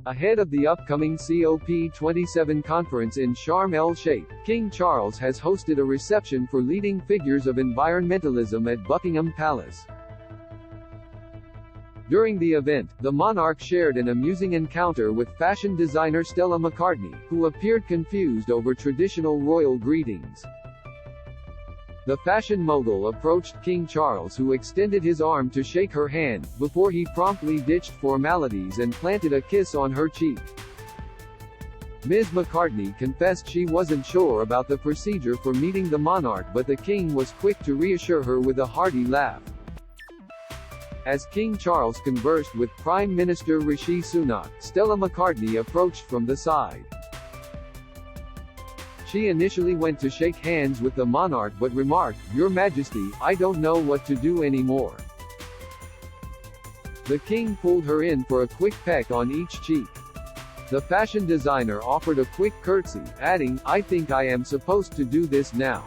Ahead of the upcoming COP27 conference in Sharm El Sheikh, King Charles has hosted a reception for leading figures of environmentalism at Buckingham Palace. During the event, the monarch shared an amusing encounter with fashion designer Stella McCartney, who appeared confused over traditional royal greetings. The fashion mogul approached King Charles, who extended his arm to shake her hand, before he promptly ditched formalities and planted a kiss on her cheek. Ms. McCartney confessed she wasn't sure about the procedure for meeting the monarch, but the king was quick to reassure her with a hearty laugh. As King Charles conversed with Prime Minister Rishi Sunak, Stella McCartney approached from the side. She initially went to shake hands with the monarch but remarked, "Your Majesty, I don't know what to do anymore." The king pulled her in for a quick peck on each cheek. The fashion designer offered a quick curtsy, adding, "I think I am supposed to do this now."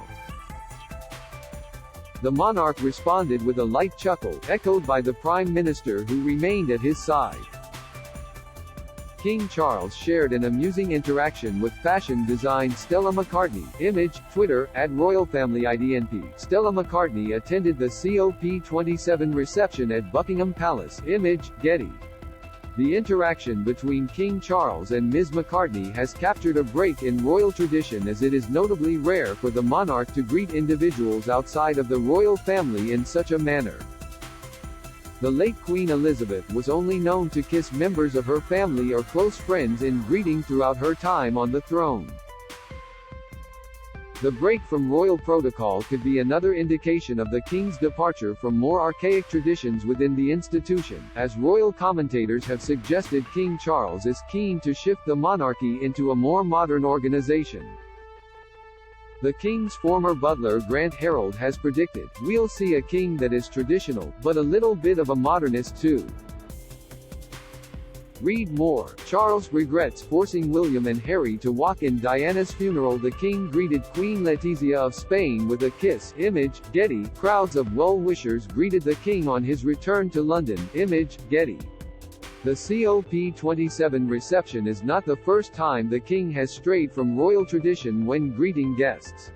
The monarch responded with a light chuckle, echoed by the Prime Minister, who remained at his side. King Charles shared an amusing interaction with fashion design Stella McCartney. Image, Twitter, @RoyalFamilyIDNP. Stella McCartney attended the COP27 reception at Buckingham Palace. Image, Getty. The interaction between King Charles and Ms. McCartney has captured a break in royal tradition, as it is notably rare for the monarch to greet individuals outside of the royal family in such a manner. The late Queen Elizabeth was only known to kiss members of her family or close friends in greeting throughout her time on the throne. The break from royal protocol could be another indication of the king's departure from more archaic traditions within the institution, as royal commentators have suggested King Charles is keen to shift the monarchy into a more modern organization. The king's former butler Grant Harold has predicted, "We'll see a king that is traditional, but a little bit of a modernist too." Read more. Charles regrets forcing William and Harry to walk in Diana's funeral. The king greeted Queen Letizia of Spain with a kiss. Image, Getty. Crowds of well-wishers greeted the king on his return to London. Image, Getty. The COP27 reception is not the first time the king has strayed from royal tradition when greeting guests.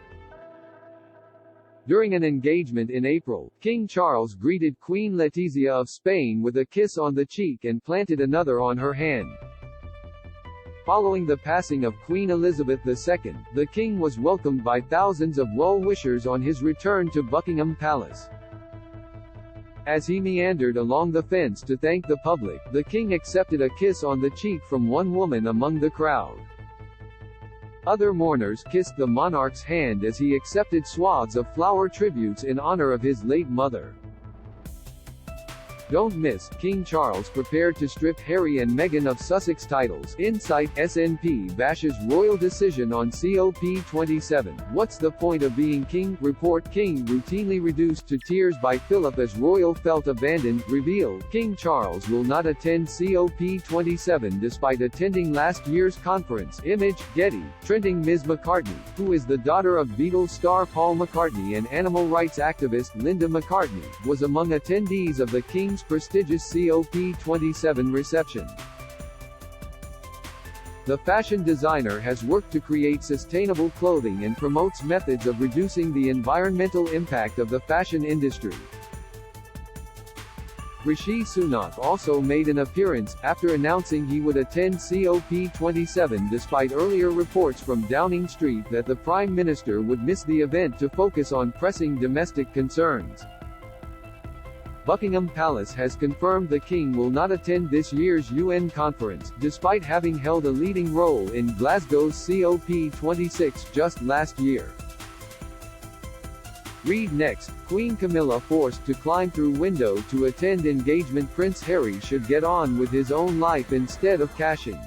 During an engagement in April, King Charles greeted Queen Letizia of Spain with a kiss on the cheek and planted another on her hand. Following the passing of Queen Elizabeth II, the king was welcomed by thousands of well-wishers on his return to Buckingham Palace. As he meandered along the fence to thank the public, the king accepted a kiss on the cheek from one woman among the crowd. Other mourners kissed the monarch's hand as he accepted swaths of flower tributes in honor of his late mother. Don't miss, King Charles prepared to strip Harry and Meghan of Sussex titles. Insight, SNP bashes royal decision on COP27. What's the point of being king? Report, king routinely reduced to tears by Philip as royal felt abandoned. Reveal, King Charles will not attend COP27 despite attending last year's conference. Image, Getty. Trending. Ms. McCartney, who is the daughter of Beatles star Paul McCartney and animal rights activist Linda McCartney, was among attendees of the King's prestigious COP27 reception. The fashion designer has worked to create sustainable clothing and promotes methods of reducing the environmental impact of the fashion industry. Rishi Sunak also made an appearance, after announcing he would attend COP27 despite earlier reports from Downing Street that the Prime Minister would miss the event to focus on pressing domestic concerns. Buckingham Palace has confirmed the king will not attend this year's UN conference, despite having held a leading role in Glasgow's COP26 just last year. Read next, Queen Camilla forced to climb through window to attend engagement. Prince Harry should get on with his own life instead of cashing.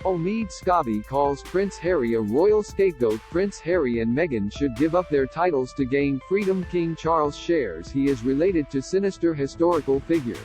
Omid Scobie calls Prince Harry a royal scapegoat. Prince Harry and Meghan should give up their titles to gain freedom. King Charles shares he is related to sinister historical figure.